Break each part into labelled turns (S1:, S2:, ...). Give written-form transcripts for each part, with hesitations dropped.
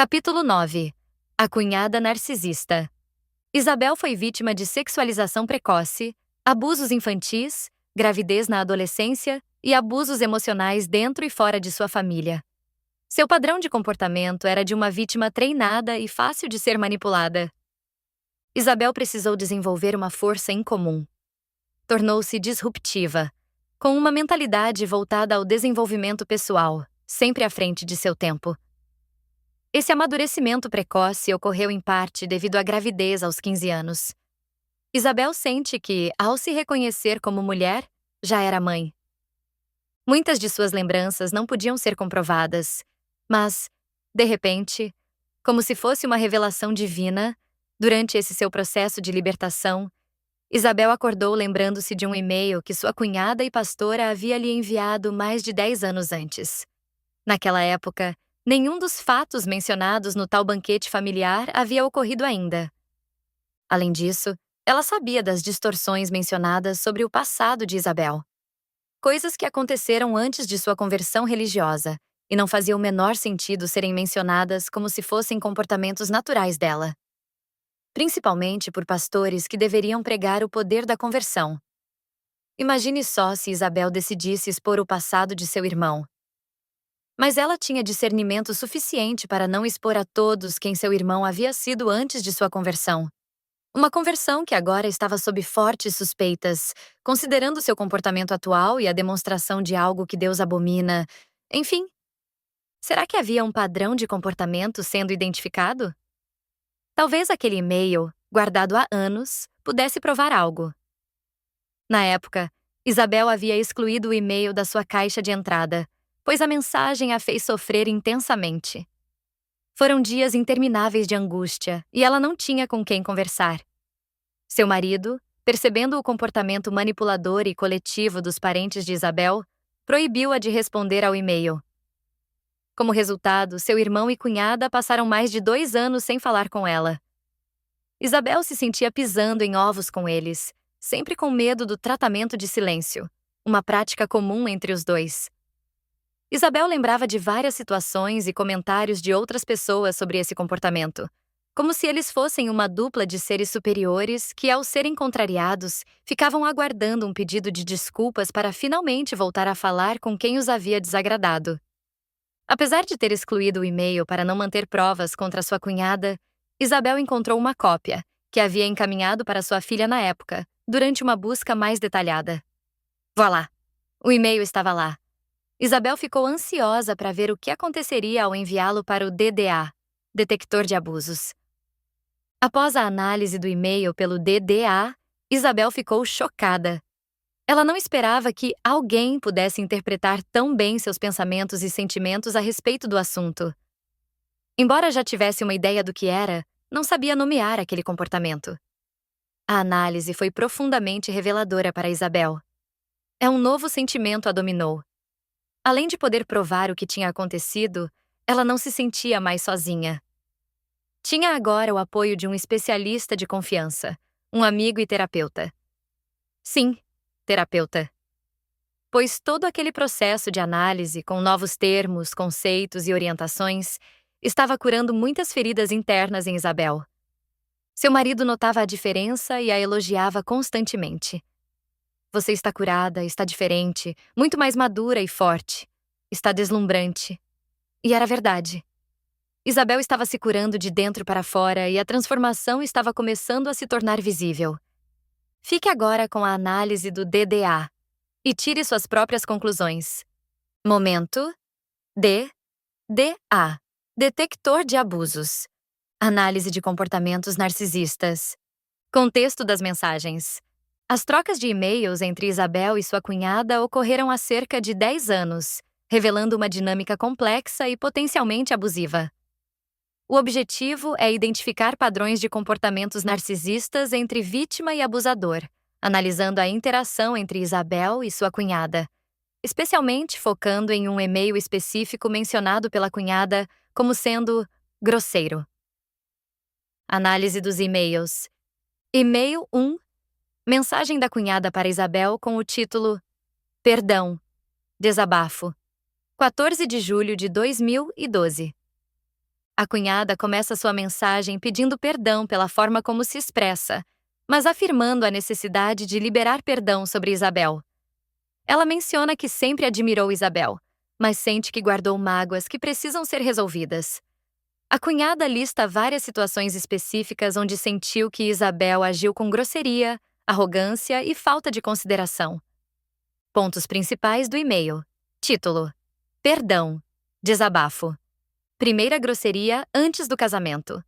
S1: Capítulo 9. A cunhada narcisista. Isabel foi vítima de sexualização precoce, abusos infantis, gravidez na adolescência e abusos emocionais dentro e fora de sua família. Seu padrão de comportamento era de uma vítima treinada e fácil de ser manipulada. Isabel precisou desenvolver uma força incomum. Tornou-se disruptiva, com uma mentalidade voltada ao desenvolvimento pessoal, sempre à frente de seu tempo. Esse amadurecimento precoce ocorreu em parte devido à gravidez aos 15 anos. Isabel sente que, ao se reconhecer como mulher, já era mãe. Muitas de suas lembranças não podiam ser comprovadas, mas, de repente, como se fosse uma revelação divina, durante esse seu processo de libertação, Isabel acordou lembrando-se de um e-mail que sua cunhada e pastora havia lhe enviado mais de 10 anos antes. Naquela época, nenhum dos fatos mencionados no tal banquete familiar havia ocorrido ainda. Além disso, ela sabia das distorções mencionadas sobre o passado de Isabel. Coisas que aconteceram antes de sua conversão religiosa, e não fazia o menor sentido serem mencionadas como se fossem comportamentos naturais dela. Principalmente por pastores que deveriam pregar o poder da conversão. Imagine só se Isabel decidisse expor o passado de seu irmão. Mas ela tinha discernimento suficiente para não expor a todos quem seu irmão havia sido antes de sua conversão. Uma conversão que agora estava sob fortes suspeitas, considerando seu comportamento atual e a demonstração de algo que Deus abomina. Enfim, será que havia um padrão de comportamento sendo identificado? Talvez aquele e-mail, guardado há anos, pudesse provar algo. Na época, Isabel havia excluído o e-mail da sua caixa de entrada, pois a mensagem a fez sofrer intensamente. Foram dias intermináveis de angústia e ela não tinha com quem conversar. Seu marido, percebendo o comportamento manipulador e coletivo dos parentes de Isabel, proibiu-a de responder ao e-mail. Como resultado, seu irmão e cunhada passaram mais de 2 anos sem falar com ela. Isabel se sentia pisando em ovos com eles, sempre com medo do tratamento de silêncio, uma prática comum entre os dois. Isabel lembrava de várias situações e comentários de outras pessoas sobre esse comportamento, como se eles fossem uma dupla de seres superiores que, ao serem contrariados, ficavam aguardando um pedido de desculpas para finalmente voltar a falar com quem os havia desagradado. Apesar de ter excluído o e-mail para não manter provas contra sua cunhada, Isabel encontrou uma cópia, que havia encaminhado para sua filha na época, durante uma busca mais detalhada. Voilá! O e-mail estava lá. Isabel ficou ansiosa para ver o que aconteceria ao enviá-lo para o DDA, Detector de Abusos. Após a análise do e-mail pelo DDA, Isabel ficou chocada. Ela não esperava que alguém pudesse interpretar tão bem seus pensamentos e sentimentos a respeito do assunto. Embora já tivesse uma ideia do que era, não sabia nomear aquele comportamento. A análise foi profundamente reveladora para Isabel. Um novo sentimento a dominou. Além de poder provar o que tinha acontecido, ela não se sentia mais sozinha. Tinha agora o apoio de um especialista de confiança, um amigo e terapeuta. Sim, terapeuta. Pois todo aquele processo de análise, com novos termos, conceitos e orientações, estava curando muitas feridas internas em Isabel. Seu marido notava a diferença e a elogiava constantemente. Você está curada, está diferente, muito mais madura e forte. Está deslumbrante. E era verdade. Isabel estava se curando de dentro para fora e a transformação estava começando a se tornar visível. Fique agora com a análise do DDA e tire suas próprias conclusões. Momento. DDA. Detector de abusos. Análise de comportamentos narcisistas. Contexto das mensagens. As trocas de e-mails entre Isabel e sua cunhada ocorreram há cerca de 10 anos, revelando uma dinâmica complexa e potencialmente abusiva. O objetivo é identificar padrões de comportamentos narcisistas entre vítima e abusador, analisando a interação entre Isabel e sua cunhada, especialmente focando em um e-mail específico mencionado pela cunhada como sendo grosseiro. Análise dos e-mails. E-mail 1. Mensagem da cunhada para Isabel com o título Perdão. Desabafo. 14 de julho de 2012. A cunhada começa sua mensagem pedindo perdão pela forma como se expressa, mas afirmando a necessidade de liberar perdão sobre Isabel. Ela menciona que sempre admirou Isabel, mas sente que guardou mágoas que precisam ser resolvidas. A cunhada lista várias situações específicas onde sentiu que Isabel agiu com grosseria, arrogância e falta de consideração. Pontos principais do e-mail. Título: Perdão. Desabafo. Primeira grosseria antes do casamento.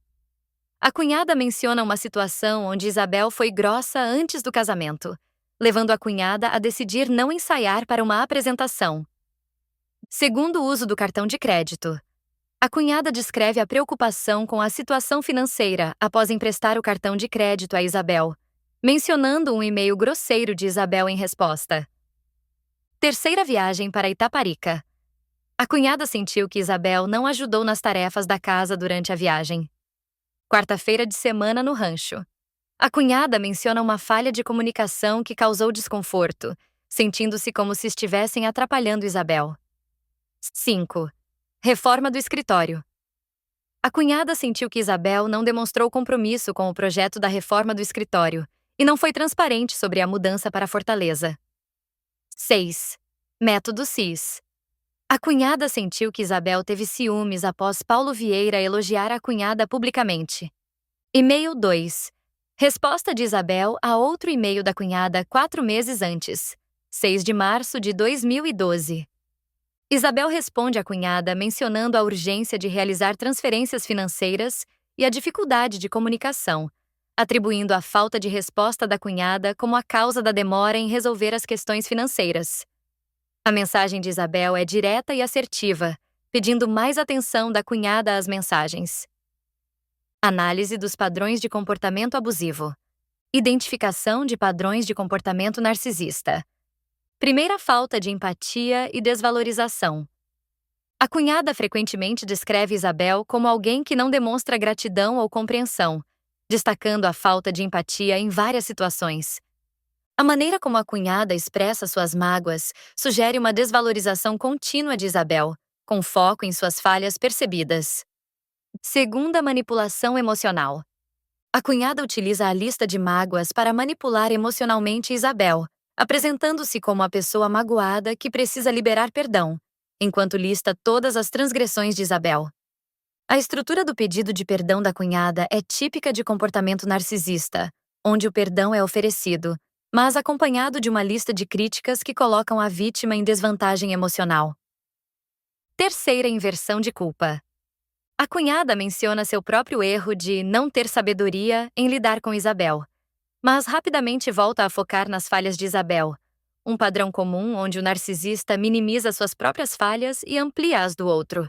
S1: A cunhada menciona uma situação onde Isabel foi grossa antes do casamento, levando a cunhada a decidir não ensaiar para uma apresentação. Segundo o uso do cartão de crédito. A cunhada descreve a preocupação com a situação financeira após emprestar o cartão de crédito a Isabel, mencionando um e-mail grosseiro de Isabel em resposta. Terceira viagem para Itaparica. A cunhada sentiu que Isabel não ajudou nas tarefas da casa durante a viagem. Quarta-feira de semana no rancho. A cunhada menciona uma falha de comunicação que causou desconforto, sentindo-se como se estivessem atrapalhando Isabel. 5. Reforma do escritório. A cunhada sentiu que Isabel não demonstrou compromisso com o projeto da reforma do escritório e não foi transparente sobre a mudança para Fortaleza. 6. Método CIS. A cunhada sentiu que Isabel teve ciúmes após Paulo Vieira elogiar a cunhada publicamente. E-mail 2. Resposta de Isabel a outro e-mail da cunhada 4 meses antes, 6 de março de 2012. Isabel responde à cunhada mencionando a urgência de realizar transferências financeiras e a dificuldade de comunicação, atribuindo a falta de resposta da cunhada como a causa da demora em resolver as questões financeiras. A mensagem de Isabel é direta e assertiva, pedindo mais atenção da cunhada às mensagens. Análise dos padrões de comportamento abusivo. Identificação de padrões de comportamento narcisista. Primeira, falta de empatia e desvalorização. A cunhada frequentemente descreve Isabel como alguém que não demonstra gratidão ou compreensão, destacando a falta de empatia em várias situações. A maneira como a cunhada expressa suas mágoas sugere uma desvalorização contínua de Isabel, com foco em suas falhas percebidas. Segunda, manipulação emocional. A cunhada utiliza a lista de mágoas para manipular emocionalmente Isabel, apresentando-se como a pessoa magoada que precisa liberar perdão, enquanto lista todas as transgressões de Isabel. A estrutura do pedido de perdão da cunhada é típica de comportamento narcisista, onde o perdão é oferecido, mas acompanhado de uma lista de críticas que colocam a vítima em desvantagem emocional. Terceira, inversão de culpa. A cunhada menciona seu próprio erro de não ter sabedoria em lidar com Isabel, mas rapidamente volta a focar nas falhas de Isabel, um padrão comum onde o narcisista minimiza suas próprias falhas e amplia as do outro.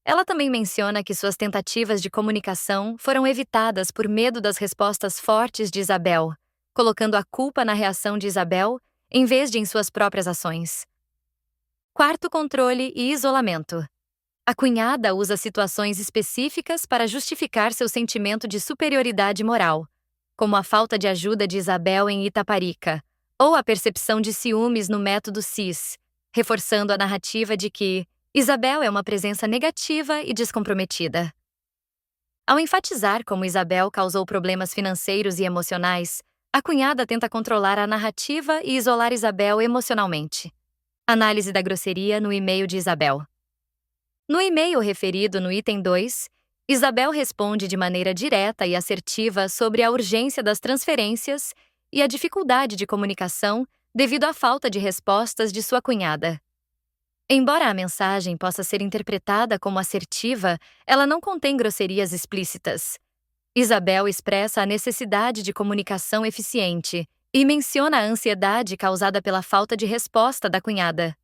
S1: Ela também menciona que suas tentativas de comunicação foram evitadas por medo das respostas fortes de Isabel, colocando a culpa na reação de Isabel em vez de em suas próprias ações. Quarto, controle e isolamento. A cunhada usa situações específicas para justificar seu sentimento de superioridade moral, como a falta de ajuda de Isabel em Itaparica, ou a percepção de ciúmes no método CIS, reforçando a narrativa de que Isabel é uma presença negativa e descomprometida. Ao enfatizar como Isabel causou problemas financeiros e emocionais, a cunhada tenta controlar a narrativa e isolar Isabel emocionalmente. Análise da grosseria no e-mail de Isabel. No e-mail referido no item 2, Isabel responde de maneira direta e assertiva sobre a urgência das transferências e a dificuldade de comunicação devido à falta de respostas de sua cunhada. Embora a mensagem possa ser interpretada como assertiva, ela não contém grosserias explícitas. Isabel expressa a necessidade de comunicação eficiente e menciona a ansiedade causada pela falta de resposta da cunhada.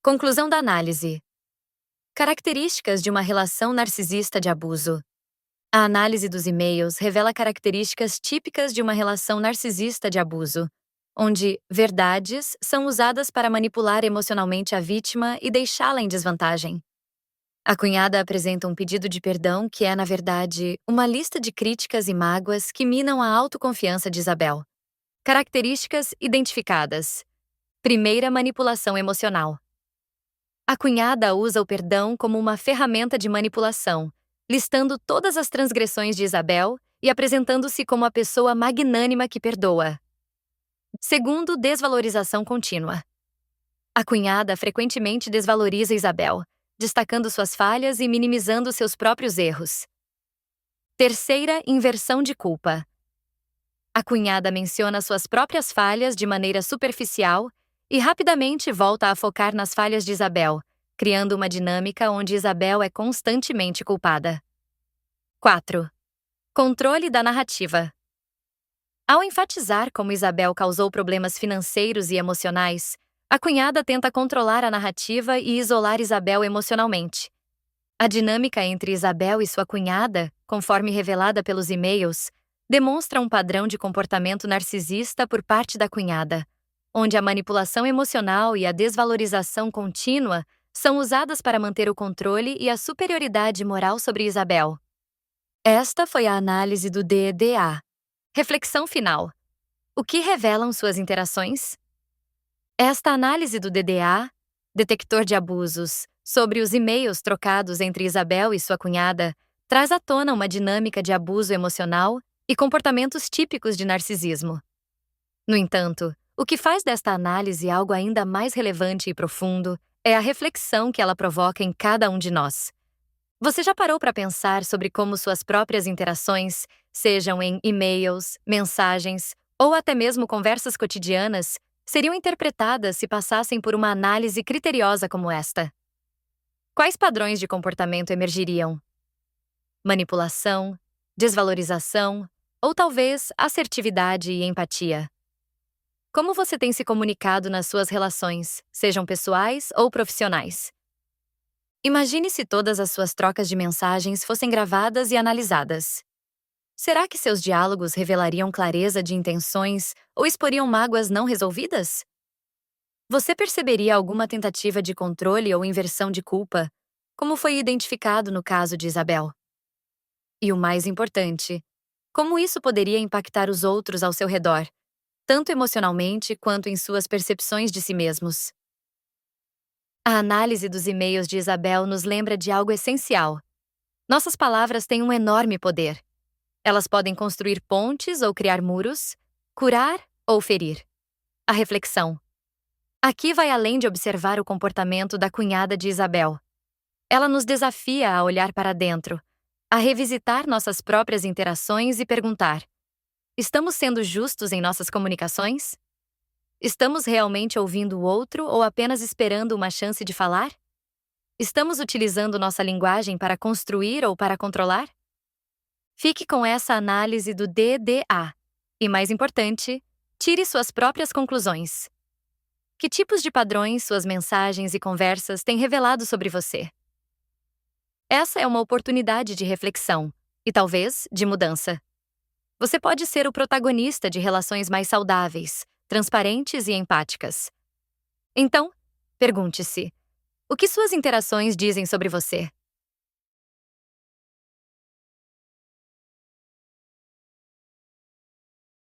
S1: Conclusão da análise. Características de uma relação narcisista de abuso. A análise dos e-mails revela características típicas de uma relação narcisista de abuso, onde verdades são usadas para manipular emocionalmente a vítima e deixá-la em desvantagem. A cunhada apresenta um pedido de perdão que é, na verdade, uma lista de críticas e mágoas que minam a autoconfiança de Isabel. Características identificadas. Primeira, manipulação emocional. A cunhada usa o perdão como uma ferramenta de manipulação, listando todas as transgressões de Isabel e apresentando-se como a pessoa magnânima que perdoa. Segundo, desvalorização contínua. A cunhada frequentemente desvaloriza Isabel, destacando suas falhas e minimizando seus próprios erros. Terceira, inversão de culpa. A cunhada menciona suas próprias falhas de maneira superficial e rapidamente volta a focar nas falhas de Isabel, criando uma dinâmica onde Isabel é constantemente culpada. 4. Controle da narrativa. Ao enfatizar como Isabel causou problemas financeiros e emocionais, a cunhada tenta controlar a narrativa e isolar Isabel emocionalmente. A dinâmica entre Isabel e sua cunhada, conforme revelada pelos e-mails, demonstra um padrão de comportamento narcisista por parte da cunhada, onde a manipulação emocional e a desvalorização contínua são usadas para manter o controle e a superioridade moral sobre Isabel. Esta foi a análise do DDA. Reflexão final. O que revelam suas interações? Esta análise do DDA, detector de abusos, sobre os e-mails trocados entre Isabel e sua cunhada, traz à tona uma dinâmica de abuso emocional e comportamentos típicos de narcisismo. No entanto, o que faz desta análise algo ainda mais relevante e profundo é a reflexão que ela provoca em cada um de nós. Você já parou para pensar sobre como suas próprias interações, sejam em e-mails, mensagens ou até mesmo conversas cotidianas, seriam interpretadas se passassem por uma análise criteriosa como esta? Quais padrões de comportamento emergiriam? Manipulação, desvalorização ou talvez assertividade e empatia? Como você tem se comunicado nas suas relações, sejam pessoais ou profissionais? Imagine se todas as suas trocas de mensagens fossem gravadas e analisadas. Será que seus diálogos revelariam clareza de intenções ou exporiam mágoas não resolvidas? Você perceberia alguma tentativa de controle ou inversão de culpa, como foi identificado no caso de Isabel? E o mais importante, como isso poderia impactar os outros ao seu redor, tanto emocionalmente quanto em suas percepções de si mesmos? A análise dos e-mails de Isabel nos lembra de algo essencial. Nossas palavras têm um enorme poder. Elas podem construir pontes ou criar muros, curar ou ferir. A reflexão. Aqui vai além de observar o comportamento da cunhada de Isabel. Ela nos desafia a olhar para dentro, a revisitar nossas próprias interações e perguntar: estamos sendo justos em nossas comunicações? Estamos realmente ouvindo o outro ou apenas esperando uma chance de falar? Estamos utilizando nossa linguagem para construir ou para controlar? Fique com essa análise do DDA. E mais importante, tire suas próprias conclusões. Que tipos de padrões suas mensagens e conversas têm revelado sobre você? Essa é uma oportunidade de reflexão e talvez de mudança. Você pode ser o protagonista de relações mais saudáveis, transparentes e empáticas. Então, pergunte-se: o que suas interações dizem sobre você?